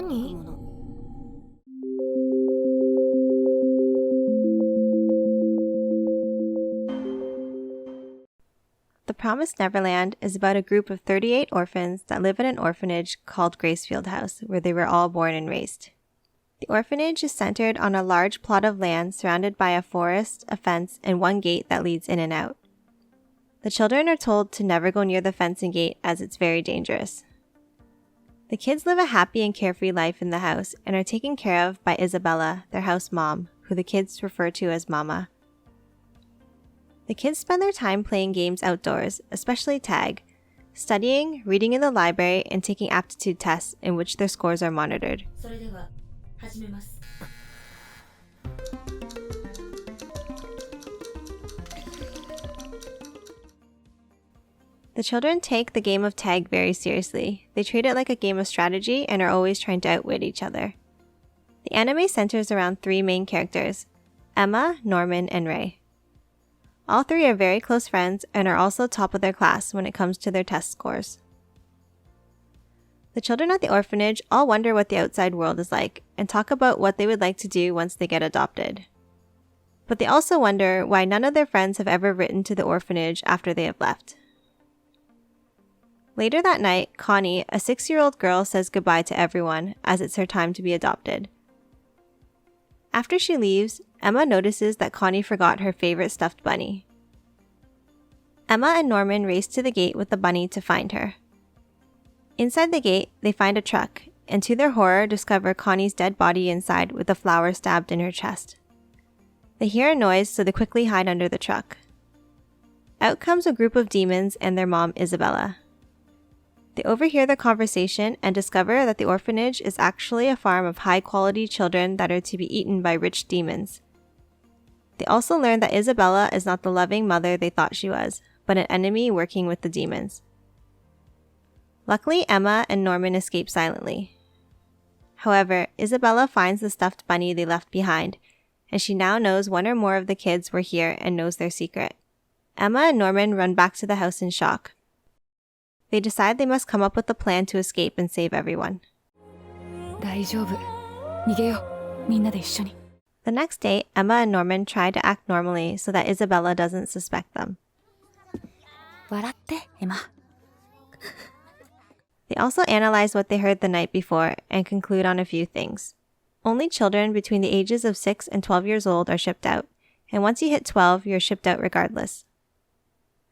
何？ The Promised Neverland is about a group of 38 orphans that live in an orphanage called Gracefield House, where they were all born and raised. The orphanage is centered on a large plot of land surrounded by a forest, a fence, and one gate that leads in and out. The children are told to never go near the fence and gate as it's very dangerous. The kids live a happy and carefree life in the house and are taken care of by Isabella, their house mom, who the kids refer to as Mama. The kids spend their time playing games outdoors, especially tag, studying, reading in the library, and taking aptitude tests in which their scores are monitored. それでは始めます。 The children take the game of tag very seriously. They treat it like a game of strategy and are always trying to outwit each other. The anime centers around three main characters: Emma, Norman, and Ray. All three are very close friends and are also top of their class when it comes to their test scores. The children at the orphanage all wonder what the outside world is like and talk about what they would like to do once they get adopted. But they also wonder why none of their friends have ever written to the orphanage after they have left. Later that night, Connie, a 6-year-old girl, says goodbye to everyone as it's her time to be adopted. After she leaves, Emma notices that Connie forgot her favorite stuffed bunny. Emma and Norman race to the gate with the bunny to find her. Inside the gate, they find a truck, and to their horror discover Connie's dead body inside with a flower stabbed in her chest. They hear a noise, so they quickly hide under the truck. Out comes a group of demons and their mom, Isabella. They overhear the conversation and discover that the orphanage is actually a farm of high-quality children that are to be eaten by rich demons. They also learn that Isabella is not the loving mother they thought she was, but an enemy working with the demons. Luckily, Emma and Norman escape silently. However, Isabella finds the stuffed bunny they left behind, and she now knows one or more of the kids were here and knows their secret. Emma and Norman run back to the house in shock. They decide they must come up with a plan to escape and save everyone. 大丈夫。逃げよう。みんなで一緒に。 The next day, Emma and Norman try to act normally so that Isabella doesn't suspect them. 笑って、エマ。 They also analyze what they heard the night before and conclude on a few things. Only children between the ages of 6 and 12 years old are shipped out, and once you hit 12, you're shipped out regardless.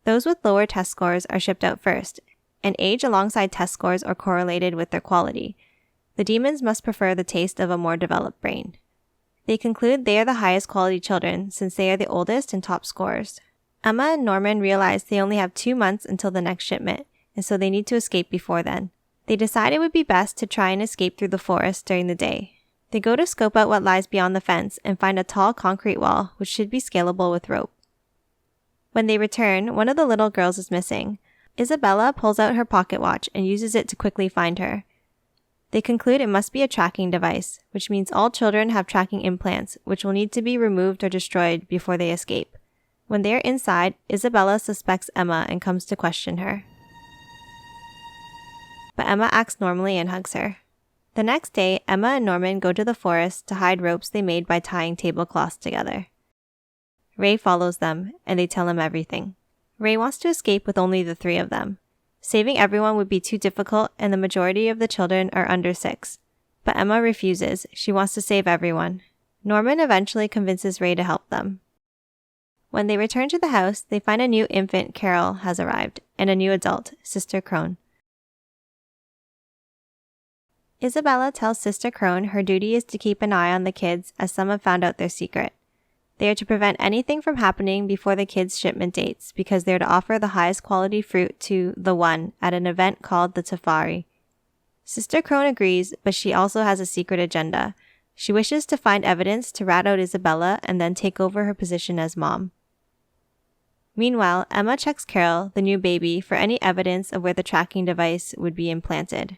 Those with lower test scores are shipped out first, and age alongside test scores are correlated with their quality. The demons must prefer the taste of a more developed brain. They conclude they are the highest quality children since they are the oldest and top scorers. Emma and Norman realize they only have 2 months until the next shipment, and so they need to escape before then. They decide it would be best to try and escape through the forest during the day. They go to scope out what lies beyond the fence and find a tall concrete wall which should be scalable with rope. When they return, one of the little girls is missing. Isabella pulls out her pocket watch and uses it to quickly find her. They conclude it must be a tracking device, which means all children have tracking implants, which will need to be removed or destroyed before they escape. When they are inside, Isabella suspects Emma and comes to question her. But Emma acts normally and hugs her. The next day, Emma and Norman go to the forest to hide ropes they made by tying tablecloths together. Ray follows them, and they tell him everything. Ray wants to escape with only the 3 of them. Saving everyone would be too difficult, and the majority of the children are under 6. But Emma refuses. She wants to save everyone. Norman eventually convinces Ray to help them. When they return to the house, they find a new infant, Carol, has arrived, and a new adult, Sister Crone. Isabella tells Sister Crone her duty is to keep an eye on the kids as some have found out their secret. They are to prevent anything from happening before the kids' shipment dates because they are to offer the highest quality fruit to the One at an event called the Tafari. Sister Crone agrees, but she also has a secret agenda. She wishes to find evidence to rat out Isabella and then take over her position as mom. Meanwhile, Emma checks Carol, the new baby, for any evidence of where the tracking device would be implanted,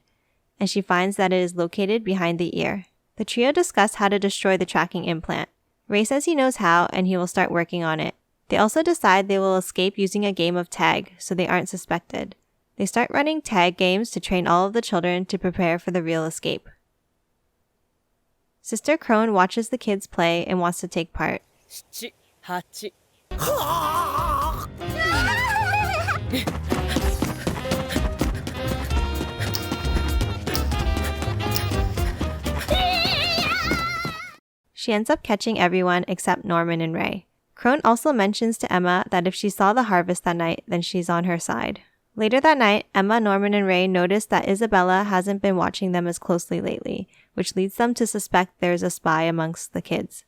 and she finds that it is located behind the ear. The trio discuss how to destroy the tracking implant. Ray says he knows how, and he will start working on it. They also decide they will escape using a game of tag, so they aren't suspected. They start running tag games to train all of the children to prepare for the real escape. Sister Crone watches the kids play and wants to take part. 7、8。She ends up catching everyone except Norman and Ray. Crone also mentions to Emma that if she saw the harvest that night, then she's on her side. Later that night, Emma, Norman, and Ray notice that Isabella hasn't been watching them as closely lately, which leads them to suspect there's a spy amongst the kids.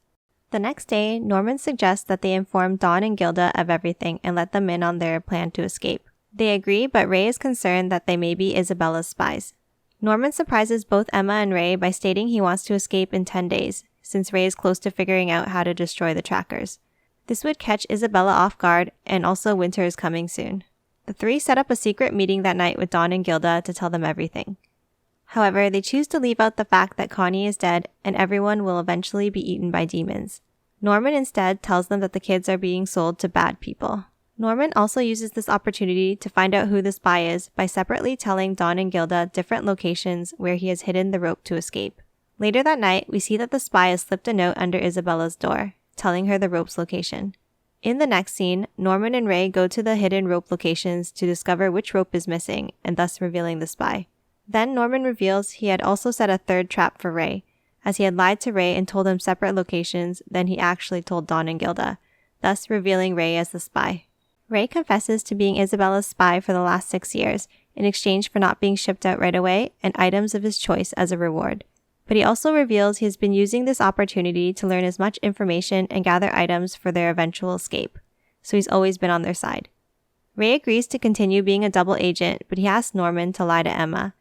The next day, Norman suggests that they inform Dawn and Gilda of everything and let them in on their plan to escape. They agree, but Ray is concerned that they may be Isabella's spies. Norman surprises both Emma and Ray by stating he wants to escape in 10 days, since Ray is close to figuring out how to destroy the trackers. This would catch Isabella off guard, and also winter is coming soon. The three set up a secret meeting that night with Dawn and Gilda to tell them everything. However, they choose to leave out the fact that Connie is dead and everyone will eventually be eaten by demons. Norman instead tells them that the kids are being sold to bad people. Norman also uses this opportunity to find out who the spy is by separately telling Dawn and Gilda different locations where he has hidden the rope to escape. Later that night, we see that the spy has slipped a note under Isabella's door, telling her the rope's location. In the next scene, Norman and Ray go to the hidden rope locations to discover which rope is missing, and thus revealing the spy. Then Norman reveals he had also set a third trap for Ray. As he had lied to Ray and told him separate locations, then he actually told Dawn and Gilda, thus revealing Ray as the spy. Ray confesses to being Isabella's spy for the last 6 years, in exchange for not being shipped out right away and items of his choice as a reward. But he also reveals he has been using this opportunity to learn as much information and gather items for their eventual escape, so he's always been on their side. Ray agrees to continue being a double agent, but he asks Norman to lie to Emma.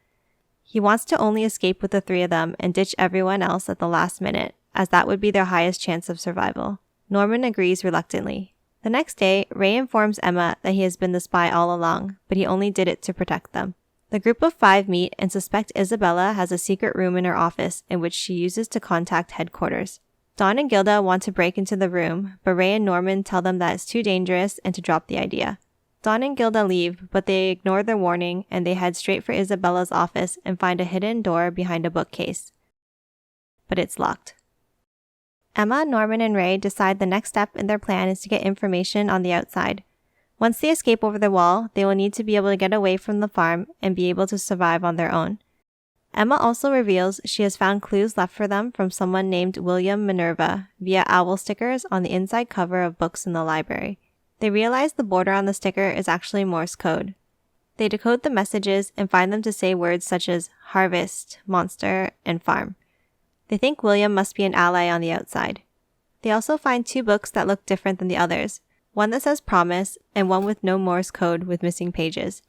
He wants to only escape with the three of them and ditch everyone else at the last minute, as that would be their highest chance of survival. Norman agrees reluctantly. The next day, Ray informs Emma that he has been the spy all along, but he only did it to protect them. The group of 5 meet and suspect Isabella has a secret room in her office in which she uses to contact headquarters. Dawn and Gilda want to break into the room, but Ray and Norman tell them that it's too dangerous and to drop the idea. Dawn and Gilda leave, but they ignore their warning and they head straight for Isabella's office and find a hidden door behind a bookcase. But it's locked. Emma, Norman, and Ray decide the next step in their plan is to get information on the outside. Once they escape over the wall, they will need to be able to get away from the farm and be able to survive on their own. Emma also reveals she has found clues left for them from someone named William Minerva via owl stickers on the inside cover of books in the library. They realize the border on the sticker is actually Morse code. They decode the messages and find them to say words such as harvest, monster, and farm. They think William must be an ally on the outside. They also find 2 books that look different than the others, one that says promise and one with no Morse code with missing pages.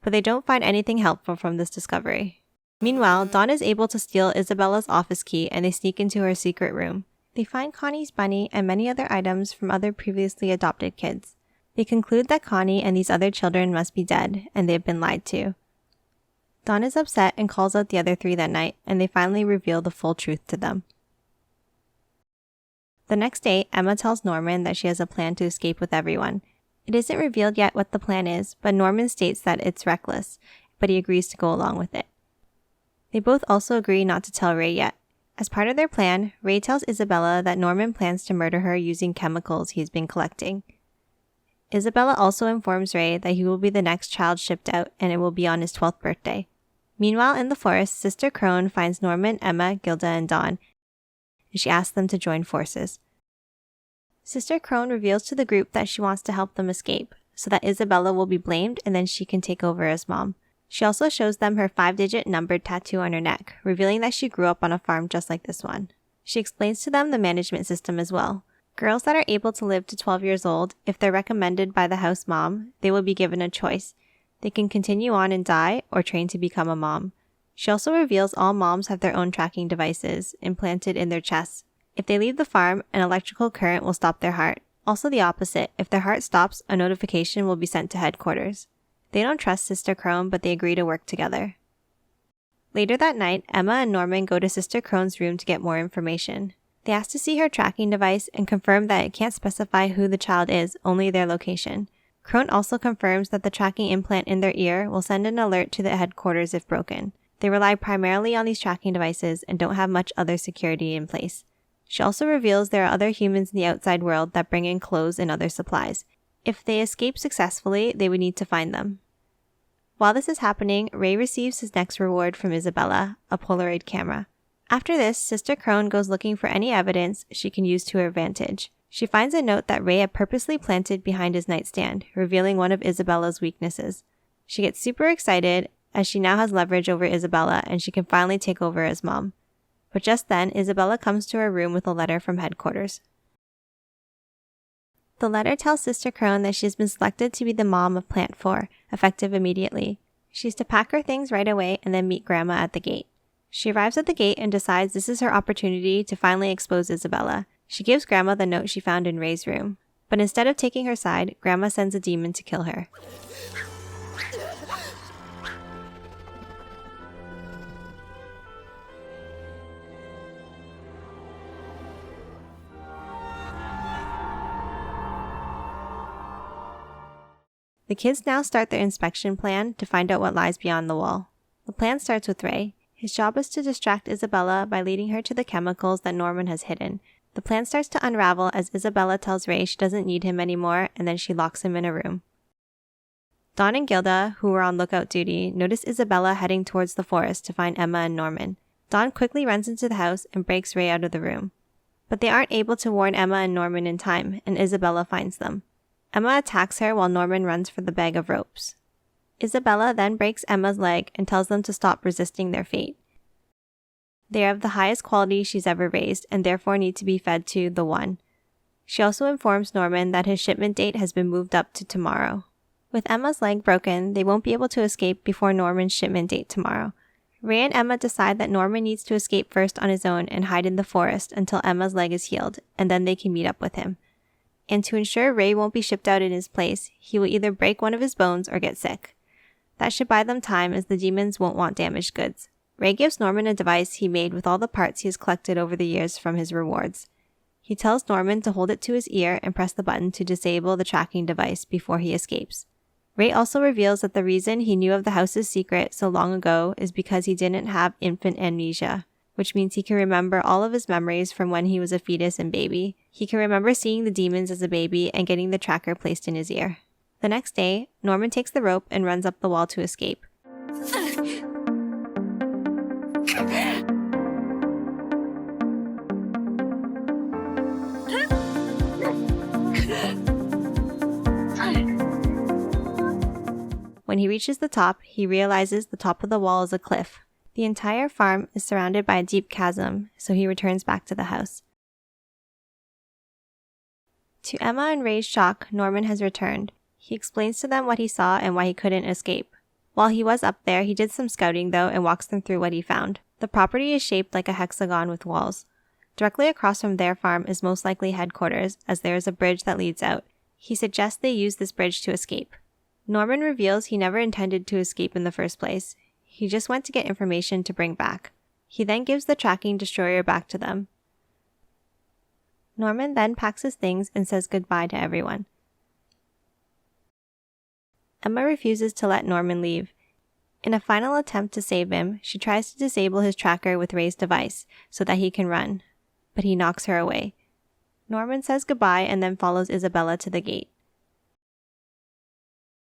But they don't find anything helpful from this discovery. Meanwhile, Dawn is able to steal Isabella's office key and they sneak into her secret room. They find Connie's bunny and many other items from other previously adopted kids. They conclude that Connie and these other children must be dead and they have been lied to. Dawn is upset and calls out the other 3 that night, and they finally reveal the full truth to them. The next day, Emma tells Norman that she has a plan to escape with everyone. It isn't revealed yet what the plan is, but Norman states that it's reckless, but he agrees to go along with it. They both also agree not to tell Ray yet. As part of their plan, Ray tells Isabella that Norman plans to murder her using chemicals he's been collecting. Isabella also informs Ray that he will be the next child shipped out and it will be on his 12th birthday. Meanwhile, in the forest, Sister Crone finds Norman, Emma, Gilda, and Dawn, and she asks them to join forces. Sister Crone reveals to the group that she wants to help them escape, so that Isabella will be blamed and then she can take over as mom. She also shows them her 5-digit numbered tattoo on her neck, revealing that she grew up on a farm just like this one. She explains to them the management system as well. Girls that are able to live to 12 years old, if they're recommended by the house mom, they will be given a choice. They can continue on and die or train to become a mom. She also reveals all moms have their own tracking devices implanted in their chests. If they leave the farm, an electrical current will stop their heart. Also the opposite, if their heart stops, a notification will be sent to headquarters. They don't trust Sister Crone, but they agree to work together. Later that night, Emma and Norman go to Sister Crone's room to get more information. They ask to see her tracking device and confirm that it can't specify who the child is, only their location. Crone also confirms that the tracking implant in their ear will send an alert to the headquarters if broken. They rely primarily on these tracking devices and don't have much other security in place. She also reveals there are other humans in the outside world that bring in clothes and other supplies. If they escape successfully, they would need to find them. While this is happening, Ray receives his next reward from Isabella, a Polaroid camera. After this, Sister Crone goes looking for any evidence she can use to her advantage. She finds a note that Ray had purposely planted behind his nightstand, revealing one of Isabella's weaknesses. She gets super excited as she now has leverage over Isabella and she can finally take over as mom. But just then, Isabella comes to her room with a letter from headquarters. The letter tells Sister Crone that she has been selected to be the mom of Plant 4, effective immediately. She's to pack her things right away and then meet Grandma at the gate. She arrives at the gate and decides this is her opportunity to finally expose Isabella. She gives Grandma the note she found in Ray's room. But instead of taking her side, Grandma sends a demon to kill her. The kids now start their inspection plan to find out what lies beyond the wall. The plan starts with Ray. His job is to distract Isabella by leading her to the chemicals that Norman has hidden. The plan starts to unravel as Isabella tells Ray she doesn't need him anymore, and then she locks him in a room. Dawn and Gilda, who were on lookout duty, notice Isabella heading towards the forest to find Emma and Norman. Dawn quickly runs into the house and breaks Ray out of the room. But they aren't able to warn Emma and Norman in time, and Isabella finds them. Emma attacks her while Norman runs for the bag of ropes. Isabella then breaks Emma's leg and tells them to stop resisting their fate. They are of the highest quality she's ever raised and therefore need to be fed to the One. She also informs Norman that his shipment date has been moved up to tomorrow. With Emma's leg broken, they won't be able to escape before Norman's shipment date tomorrow. Ray and Emma decide that Norman needs to escape first on his own and hide in the forest until Emma's leg is healed, and then they can meet up with him. And to ensure Ray won't be shipped out in his place, he will either break one of his bones or get sick. That should buy them time as the demons won't want damaged goods. Ray gives Norman a device he made with all the parts he has collected over the years from his rewards. He tells Norman to hold it to his ear and press the button to disable the tracking device before he escapes. Ray also reveals that the reason he knew of the house's secret so long ago is because he didn't have infant amnesia, which means he can remember all of his memories from when he was a fetus and baby. He can remember seeing the demons as a baby and getting the tracker placed in his ear. The next day, Norman takes the rope and runs up the wall to escape. When he reaches the top, he realizes the top of the wall is a cliff. The entire farm is surrounded by a deep chasm, so he returns back to the house. To Emma and Ray's shock, Norman has returned. He explains to them what he saw and why he couldn't escape. While he was up there, he did some scouting though and walks them through what he found. The property is shaped like a hexagon with walls. Directly across from their farm is most likely headquarters, as there is a bridge that leads out. He suggests they use this bridge to escape. Norman reveals he never intended to escape in the first place. He just went to get information to bring back. He then gives the tracking destroyer back to them. Norman then packs his things and says goodbye to everyone. Emma refuses to let Norman leave. In a final attempt to save him, she tries to disable his tracker with Ray's device so that he can run, but he knocks her away. Norman says goodbye and then follows Isabella to the gate.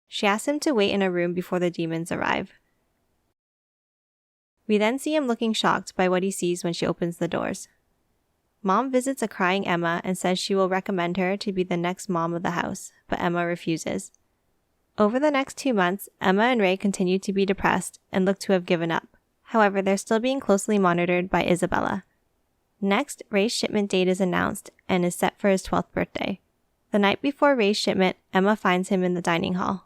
She asks him to wait in a room before the demons arrive. We then see him looking shocked by what he sees when she opens the doors. Mom visits a crying Emma and says she will recommend her to be the next mom of the house, but Emma refuses. Over the next 2 months, Emma and Ray continue to be depressed and look to have given up. However, they're still being closely monitored by Isabella. Next, Ray's shipment date is announced and is set for his 12th birthday. The night before Ray's shipment, Emma finds him in the dining hall.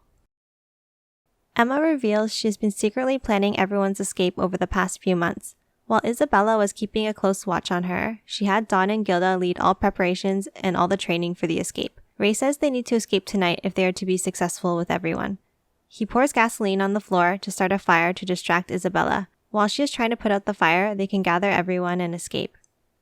Emma reveals she has been secretly planning everyone's escape over the past few months. While Isabella was keeping a close watch on her, she had Dawn and Gilda lead all preparations and all the training for the escape. Ray says they need to escape tonight if they are to be successful with everyone. He pours gasoline on the floor to start a fire to distract Isabella. While she is trying to put out the fire, they can gather everyone and escape.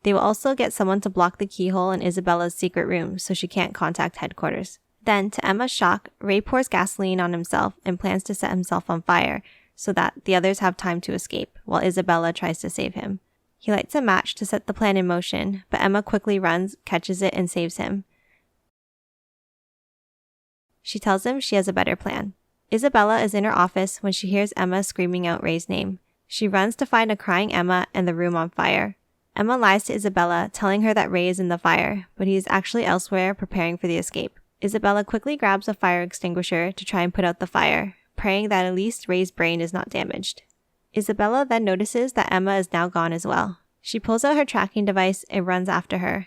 They will also get someone to block the keyhole in Isabella's secret room so she can't contact headquarters. Then, to Emma's shock, Ray pours gasoline on himself and plans to set himself on fire, so that the others have time to escape, while Isabella tries to save him. He lights a match to set the plan in motion, but Emma quickly runs, catches it, and saves him. She tells him she has a better plan. Isabella is in her office when she hears Emma screaming out Ray's name. She runs to find a crying Emma and the room on fire. Emma lies to Isabella, telling her that Ray is in the fire, but he is actually elsewhere preparing for the escape. Isabella quickly grabs a fire extinguisher to try and put out the fire, praying that at least Ray's brain is not damaged. Isabella then notices that Emma is now gone as well. She pulls out her tracking device and runs after her.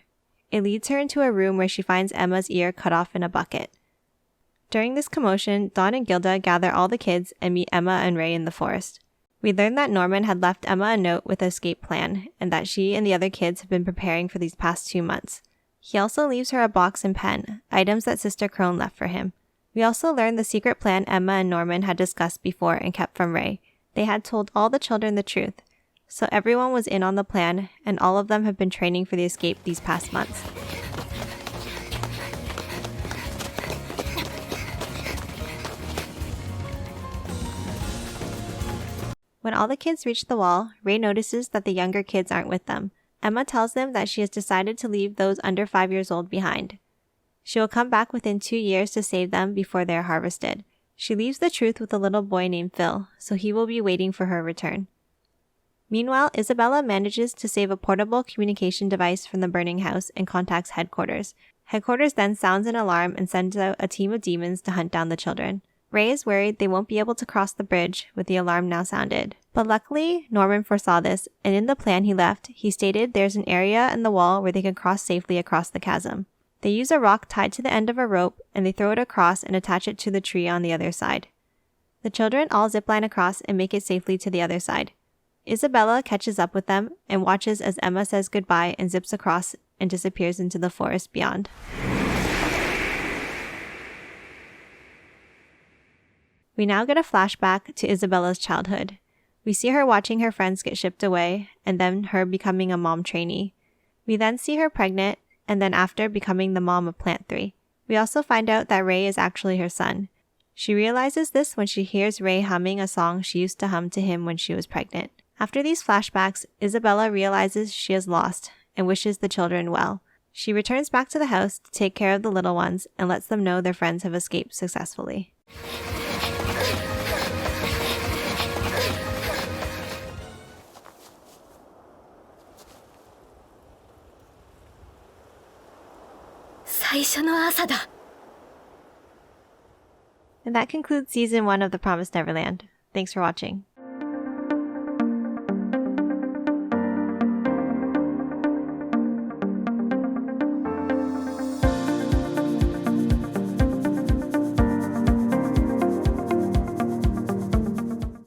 It leads her into a room where she finds Emma's ear cut off in a bucket. During this commotion, Dawn and Gilda gather all the kids and meet Emma and Ray in the forest. We learn that Norman had left Emma a note with an escape plan, and that she and the other kids have been preparing for these past 2 months. He also leaves her a box and pen, items that Sister Crone left for him. We also learn the secret plan Emma and Norman had discussed before and kept from Ray. They had told all the children the truth, so everyone was in on the plan, and all of them have been training for the escape these past months. When all the kids reach the wall, Ray notices that the younger kids aren't with them. Emma tells them that she has decided to leave those under 5 years old behind. She will come back within 2 years to save them before they are harvested. She leaves the truth with a little boy named Phil, so he will be waiting for her return. Meanwhile, Isabella manages to save a portable communication device from the burning house and contacts headquarters. Headquarters then sounds an alarm and sends out a team of demons to hunt down the children. Ray is worried they won't be able to cross the bridge with the alarm now sounded. But luckily, Norman foresaw this, and in the plan he left, he stated there's an area in the wall where they can cross safely across the chasm. They use a rock tied to the end of a rope, and they throw it across and attach it to the tree on the other side. The children all zipline across and make it safely to the other side. Isabella catches up with them and watches as Emma says goodbye and zips across and disappears into the forest beyond. We now get a flashback to Isabella's childhood. We see her watching her friends get shipped away, and then her becoming a mom trainee. We then see her pregnant, and then after becoming the mom of Plant 3. We also find out that Ray is actually her son. She realizes this when she hears Ray humming a song she used to hum to him when she was pregnant. After these flashbacks, Isabella realizes she is lost and wishes the children well. She returns back to the house to take care of the little ones and lets them know their friends have escaped successfully. And that concludes Season 1 of The Promised Neverland. Thanks for watching.